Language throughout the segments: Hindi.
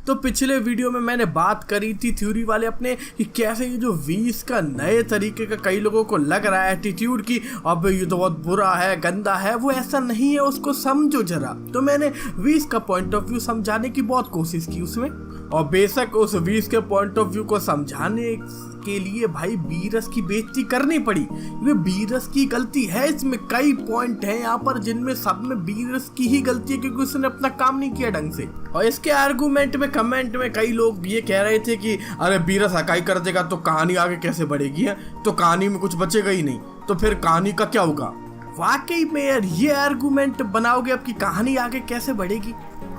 तो पिछले वीडियो में मैंने बात करी थी थ्योरी वाले अपने कि कैसे ये जो वीस का नए तरीके का कई लोगों को लग रहा है एटीट्यूड की अब ये तो बहुत बुरा है, गंदा है, वो ऐसा नहीं है, उसको समझो जरा। तो मैंने वीस का पॉइंट ऑफ व्यू समझाने की बहुत कोशिश की उसमें, और बेशक उस वीस के पॉइंट ऑफ व्यू को समझाने के लिए भाई बीरस की बेइज्जती करनी पड़ी। ये बीरस की गलती है, इसमें कई पॉइंट हैं यहाँ पर जिनमें सब में बीरस की ही गलती है क्योंकि उसने अपना काम नहीं किया ढंग से। और इसके आर्गुमेंट में कमेंट में कई लोग ये कह रहे थे कि अरे बीरस हकाई कर देगा तो कहानी आगे कैसे बढ़ेगी, है तो कहानी में कुछ बचेगा ही नहीं, तो फिर कहानी का क्या होगा। वाकई में यार ये आर्गुमेंट बनाओगे आपकी कहानी आगे कैसे बढ़ेगी,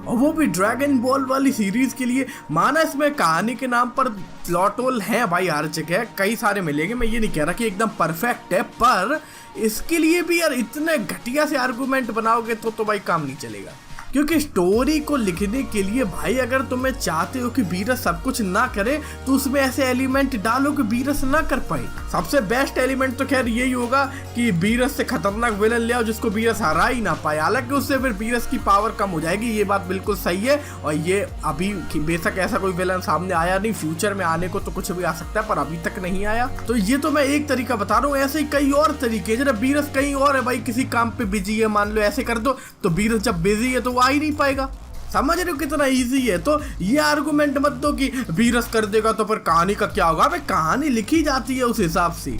और वो भी ड्रैगन बॉल वाली सीरीज के लिए। माना इसमें कहानी के नाम पर प्लॉट होल है भाई, हर जगह कई सारे मिलेंगे, मैं ये नहीं कह रहा कि एकदम परफेक्ट है, पर इसके लिए भी यार इतने घटिया से आर्गुमेंट बनाओगे तो भाई काम नहीं चलेगा। क्योंकि स्टोरी को लिखने के लिए भाई अगर तुम्हें चाहते हो कि बीरस सब कुछ ना करे तो उसमें ऐसे एलिमेंट डालो कि बीरस ना कर पाए। सबसे बेस्ट एलिमेंट तो खैर यही होगा कि बीरस से खतरनाक विलन ले आओ जिसको बीरस हरा ही ना पाए। हालांकि उससे फिर बीरस की पावर कम हो जाएगी, ये बात बिल्कुल सही है। और ये अभी बेशक ऐसा कोई विलन सामने आया नहीं, फ्यूचर में आने को तो कुछ भी आ सकता है, पर अभी तक नहीं आया। तो ये तो मैं एक तरीका बता रहा हूँ, ऐसे ही कई और तरीके। जब बीरस कहीं और है भाई, किसी काम पे बिजी है, मान लो ऐसे कर दो, तो बीरस जब बिजी है तो आ ही नहीं पाएगा। समझ रहे हो कितना इजी है। तो ये आर्गुमेंट मत दो कि बीरस कर देगा तो फिर कहानी का क्या होगा। अबे कहानी लिखी जाती है उस हिसाब से,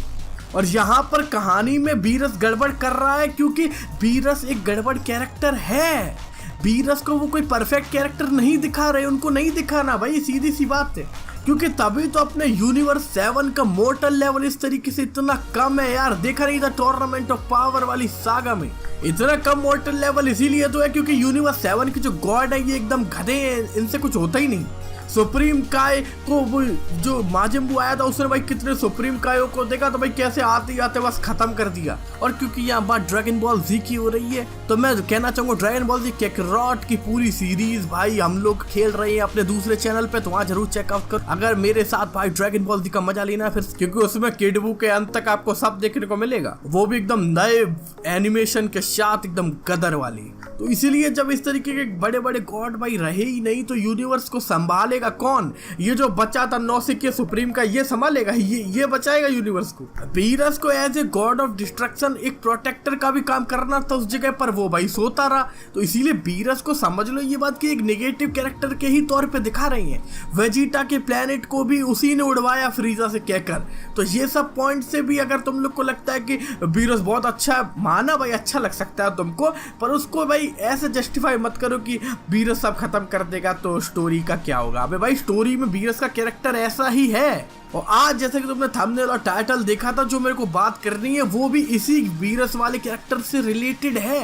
और यहाँ पर कहानी में बीरस गड़बड़ कर रहा है क्योंकि बीरस एक गड़बड़ कैरेक्टर है। बीरस को वो कोई परफेक्ट कैरेक्टर नहीं दिखा रहे, उनको नहीं दिखाना भाई, सीधी सी बात है। क्योंकि तभी तो अपने यूनिवर्स 7 का मोर्टल लेवल इस तरीके से इतना कम है यार। देखा नहीं था टूर्नामेंट ऑफ पावर वाली सागा में इतना कम मोर्टल लेवल इसीलिए तो है क्योंकि यूनिवर्स 7 के जो गॉड है ये एकदम गधे हैं, इनसे कुछ होता ही नहीं। सुप्रीम काय को वो जो माजिम्बू आया था उसने भाई कितने सुप्रीम कायों को देखा तो भाई कैसे आते आते बस खत्म कर दिया। और क्योंकि यहाँ बात ड्रैगन बॉल जी की हो रही है तो मैं कहना चाहूंगा ड्रैगन बॉल जी कैकरॉट की पूरी सीरीज भाई हम लोग खेल रहे हैं अपने दूसरे चैनल पे, तो वहाँ जरूर चेकआउट कर अगर मेरे साथ भाई ड्रैगन बॉल जी का मजा लेना है फिर, क्योंकि उसमें किड बू के अंत तक आपको सब देखने को मिलेगा, वो भी एकदम नए एनिमेशन के साथ एकदम गदर वाली। तो इसीलिए जब इस तरीके के बड़े बड़े गॉड भाई रहे ही नहीं तो यूनिवर्स को संभालेगा कौन। ये जो बचा था नौसिक सुप्रीम का ये संभालेगा, ये बचाएगा यूनिवर्स को। बीरस को as a god of destruction एक प्रोटेक्टर का भी काम करना था उस जगह पर, वो भाई सोता रहा। तो इसीलिए बीरस को समझ लो ये बात कि एक नेगेटिव कैरेक्टर के ही तौर पे दिखा रही हैं। वेजिटा के प्लेनेट को भी उसी ने उड़वाया फ्रीजा से कहकर। तो ये सब पॉइंट से भी अगर तुम लोग को लगता है कि बीरस बहुत अच्छा, माना भाई अच्छा लग सकता है तुमको, पर उसको भाई ऐसे जस्टिफाई मत करो कि बीरस सब खत्म कर देगा तो स्टोरी का क्या होगा। अबे भाई स्टोरी में बीरस का कैरेक्टर ऐसा ही है। और आज जैसे कि तुमने थंबनेल और टाइटल देखा था, जो मेरे को बात करनी है वो भी इसी बीरस वाले कैरेक्टर से रिलेटेड है।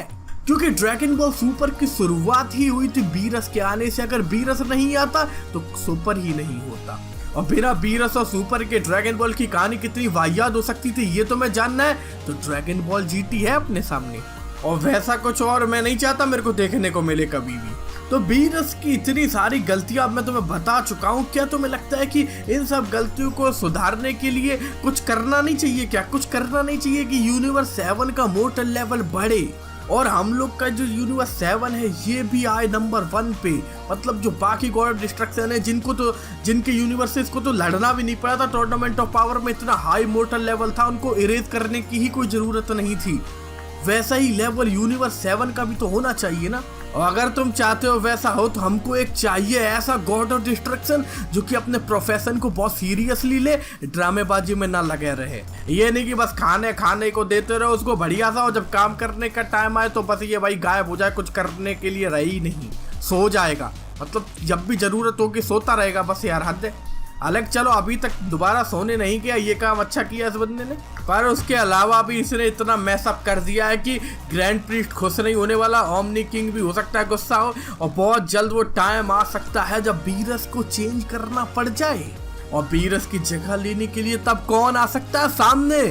क्योंकि ड्रैगन बॉल सुपर की शुरुआत ही हुई थी बीरस के आने से। अगर बीरस नहीं आता तो सुपर ही नहीं होता, और बिना बीरस और सुपर के ड्रैगन बॉल की कहानी कितनी वाहियात हो सकती थी ये तो मैं जानना है। तो ड्रैगन बॉल जीटी है अपने सामने, और वैसा कुछ और मैं नहीं चाहता मेरे को देखने को मिले कभी भी। तो बीरस की इतनी सारी गलतियां अब मैं तुम्हें बता चुका हूं, क्या तुम्हें लगता है कि इन सब गलतियों को सुधारने के लिए कुछ करना नहीं चाहिए? क्या कुछ करना नहीं चाहिए कि यूनिवर्स 7 का मोर्टल लेवल बढ़े और हम लोग का जो यूनिवर्स 7 है ये भी आए नंबर 1 पे? मतलब जो बाकी गॉड ऑफ डिस्ट्रक्शन है जिनके यूनिवर्सेस को तो लड़ना भी नहीं पड़ा था टूर्नामेंट ऑफ पावर में, इतना हाई मोर्टल लेवल था, उनको इरेज करने की ही कोई जरूरत नहीं थी। वैसा ही लेवल यूनिवर्स 7 का भी तो होना चाहिए ना। और अगर तुम चाहते हो वैसा हो तो हमको एक चाहिए ऐसा गॉड ऑफ डिस्ट्रक्शन जो कि अपने प्रोफेशन को बहुत सीरियसली ले, ड्रामेबाजी में ना लगे रहे। ये नहीं कि बस खाने को देते रहो उसको बढ़िया सा, और जब काम करने का टाइम आए तो बस ये भाई गायब हो जाए, कुछ करने के लिए रहे ही नहीं, सो जाएगा। मतलब जब भी जरूरत होगी सोता रहेगा बस यार, हद है। अलग चलो अभी तक दोबारा सोने नहीं गया, ये काम अच्छा किया इस बंदे ने, पर उसके अलावा भी इसने इतना मैसअप कर दिया है कि ग्रैंड प्रीस्ट खुश नहीं होने वाला। ओमनी किंग भी हो सकता है गुस्सा हो, और बहुत जल्द वो टाइम आ सकता है जब बीरस को चेंज करना पड़ जाए। और बीरस की जगह लेने के लिए तब कौन आ सकता है सामने,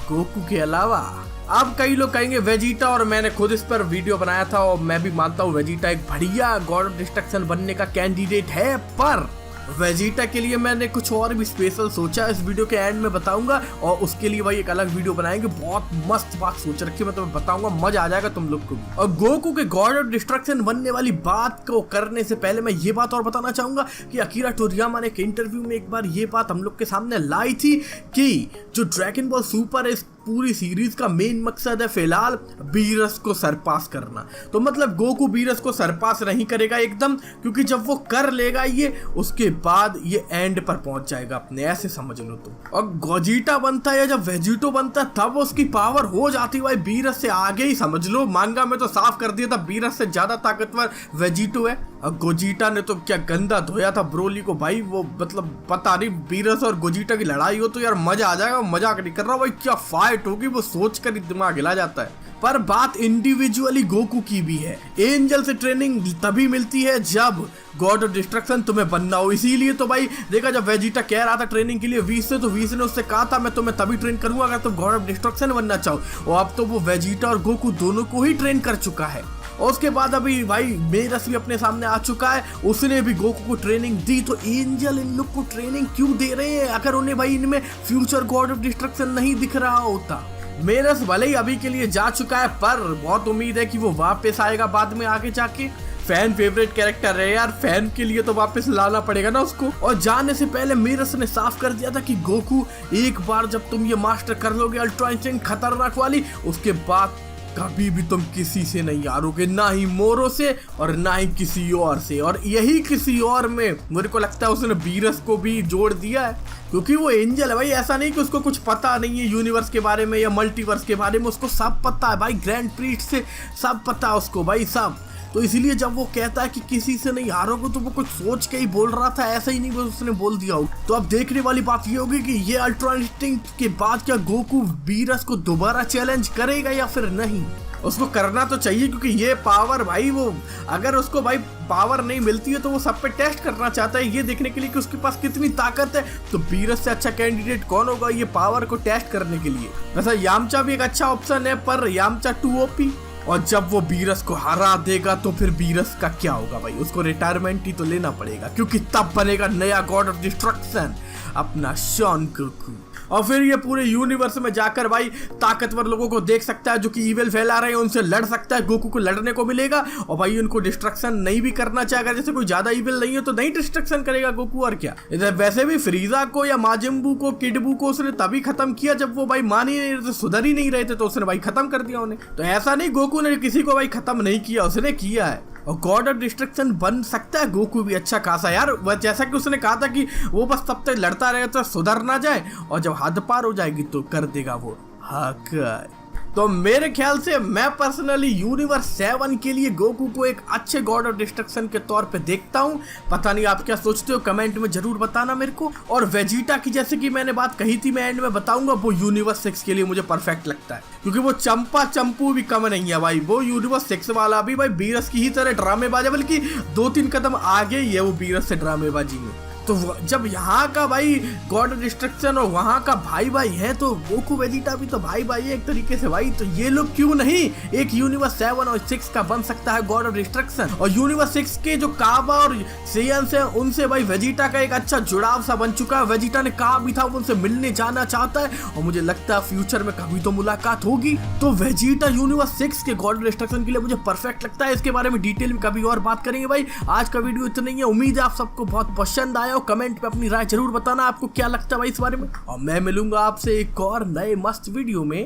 गोकू के अलावा? अब कई लोग कहेंगे वेजिटा, और मैंने खुद इस पर वीडियो बनाया था और मैं भी मानता हूँ वेजिटा एक बढ़िया गॉड ऑफ डिस्ट्रक्शन बनने का कैंडिडेट है, पर वेजिटा के लिए मैंने कुछ और भी स्पेशल सोचा, इस वीडियो के एंड में बताऊंगा, और उसके लिए भाई एक अलग वीडियो बनाएंगे। बहुत मस्त बात सोच रखी है, मैं तुम्हें बताऊंगा, मजा आ जाएगा तुम लोग को। और गोकू के गॉड ऑफ डिस्ट्रक्शन बनने वाली बात को करने से पहले मैं ये बात और बताना चाहूंगा कि अकीरा टोरियामा ने एक इंटरव्यू में एक बार ये बात हम लोग के सामने लाई थी कि जो ड्रैगन बॉल सुपर इस पूरी सीरीज का मेन मकसद है फिलहाल बीरस को सरपास करना। तो मतलब गोकू बीरस को सरपास नहीं करेगा एकदम, क्योंकि जब वो कर लेगा ये, उसके बाद ये एंड पर पहुंच जाएगा अपने, ऐसे समझ लो तुम। और गोजिटा बनता है या जब वेजिटो बनता है तब उसकी पावर हो जाती भाई बीरस से आगे ही, समझ लो। मांगा में तो साफ कर दिया था बीरस से ज्यादा ताकतवर वेजिटो है। और गोजिटा ने तो क्या गंदा धोया था ब्रोली को भाई, वो मतलब पता नहीं, बीरस और गोजिटा की लड़ाई हो तो यार मजा आ जाएगा। मजाक नहीं कर रहा भाई, क्या फाइट होगी वो सोच कर ही दिमाग हिला जाता है। पर बात इंडिविजुअली गोकू की भी है। एंजल से ट्रेनिंग तभी मिलती है जब गॉड ऑफ डिस्ट्रक्शन तुम्हें बनना हो। इसीलिए तो भाई देखा, जब वेजिटा कह रहा था ट्रेनिंग के लिए वीस से, तो वीस ने उससे कहा था मैं तुम्हें तभी ट्रेन करूंगा अगर तुम गॉड ऑफ डिस्ट्रक्शन बनना चाहो। और अब तो वो वेजिटा और गोकू दोनों को ही ट्रेन कर चुका है। और उसके बाद अभी भाई मेरस भी अपने सामने आ चुका है, उसने भी गोकू को ट्रेनिंग दी। तो एंजल इन लोग को ट्रेनिंग क्यों दे रहे हैं अगर उन्हें भाई इनमें फ्यूचर गॉड ऑफ डिस्ट्रक्शन नहीं दिख रहा होता। मेरस भले ही अभी के लिए जा चुका है, पर बहुत उम्मीद है कि वो वापस आएगा बाद में आगे जाके। फैन फेवरेट कैरेक्टर है यार, फैन के लिए तो वापस लाना पड़ेगा ना उसको। और जाने से पहले मेरस ने साफ कर दिया था कि गोकू एक बार जब तुम ये मास्टर कर लोगे अल्ट्रा इंस्टिंक्ट खतरनाक वाली, उसके बाद कभी भी तुम किसी से नहीं हारोगे, ना ही मोरो से और ना ही किसी और से। और यही किसी और में मेरे को लगता है उसने बीरस को भी जोड़ दिया है, क्योंकि वो एंजल है भाई। ऐसा नहीं कि उसको कुछ पता नहीं है यूनिवर्स के बारे में या मल्टीवर्स के बारे में, उसको सब पता है भाई। ग्रैंड प्रीस्ट से सब पता है उसको भाई, सब। तो इसीलिए जब वो कहता है कि किसी से नहीं हारोगे, तो वो कुछ सोच के ही बोल रहा था, ऐसा ही नहीं बस उसने बोल दिया हो। तो अब देखने वाली बात ये होगी कि ये अल्ट्रा इंस्टिंक्ट के बाद क्या गोकू बीरस को दोबारा चैलेंज करेगा या फिर नहीं। उसको करना तो चाहिए, क्योंकि ये पावर भाई, वो अगर उसको भाई पावर नहीं मिलती है तो वो सब पे टेस्ट करना चाहता है, ये देखने के लिए कि उसके पास कितनी ताकत है। तो बीरस से अच्छा कैंडिडेट कौन होगा ये पावर को टेस्ट करने के लिए। वैसा यामचा भी एक अच्छा ऑप्शन है, पर यामचा 2 OP। और जब वो बीरस को हरा देगा तो फिर बीरस का क्या होगा भाई, उसको रिटायरमेंट ही तो लेना पड़ेगा, क्योंकि तब बनेगा नया गॉड ऑफ डिस्ट्रक्शन अपना शन गोकू। और फिर ये पूरे यूनिवर्स में जाकर भाई ताकतवर लोगों को देख सकता है जो कि इविल फैला रहे हैं, उनसे लड़ सकता है। गोकू को लड़ने को मिलेगा, और भाई उनको डिस्ट्रक्शन नहीं भी करना चाहेगा, जैसे कोई ज्यादा इविल नहीं है तो नहीं डिस्ट्रक्शन करेगा गोकू। और क्या, इधर वैसे भी फ्रीजा को या माजिम्बू को, किडबू को उसने तभी खत्म किया जब वो भाई मान ही नहीं रहे थे, सुधर ही नहीं रहे थे, तो उसने भाई खत्म कर दिया उन्हें। तो ऐसा नहीं गोकू ने किसी को भाई खत्म नहीं किया, उसने किया है। और गॉड ऑफ डिस्ट्रक्शन बन सकता है गोकू भी अच्छा खासा यार। वह जैसा कि उसने कहा था कि वो बस तब तक लड़ता रहेगा तो सुधर ना जाए, और जब हद पार हो जाएगी तो कर देगा वो हक। तो मेरे ख्याल से मैं पर्सनली यूनिवर्स 7 के लिए गोकू को एक अच्छे गॉड ऑफ डिस्ट्रक्शन के तौर पे देखता हूँ। पता नहीं आप क्या सोचते हो, कमेंट में जरूर बताना मेरे को। और वेजिटा की जैसे कि मैंने बात कही थी, मैं एंड में बताऊंगा, वो यूनिवर्स 6 के लिए मुझे परफेक्ट लगता है, क्योंकि वो चंपा चंपू भी कम नहीं है भाई। वो यूनिवर्स 6 वाला भी भाई बीरस की ही तरह ड्रामेबाज है, बल्कि 2-3 कदम आगे ही है वो बीरस से ड्रामेबाजी में। तो जब यहाँ का भाई गॉड डिस्ट्रक्शन और वहाँ का भाई भाई है, तो गोकू वेजिटा भी तो भाई भाई है एक तरीके से भाई। तो ये लोग क्यों नहीं एक यूनिवर्स 7 और 6 का बन सकता है गॉड ऑफ डिस्ट्रक्शन। और यूनिवर्स 6 के जो काबा और सेयंस है, उनसे भाई वेजिटा का एक अच्छा जुड़ाव सा बन चुका है। वेजिटा ने कहा भी था उनसे मिलने जाना चाहता है, और मुझे लगता है फ्यूचर में कभी तो मुलाकात होगी। तो वेजिटा यूनिवर्स 6 के गॉड ऑफ डिस्ट्रक्शन के लिए मुझे परफेक्ट लगता है। इसके बारे में डिटेल में कभी और बात करेंगे भाई। आज का वीडियो इतना ही है, उम्मीद है आप सबको बहुत पसंद आया। कमेंट पे अपनी राय जरूर बताना आपको क्या लगता है भाई इस बारे में, और मैं मिलूंगा आपसे एक और नए मस्त वीडियो में।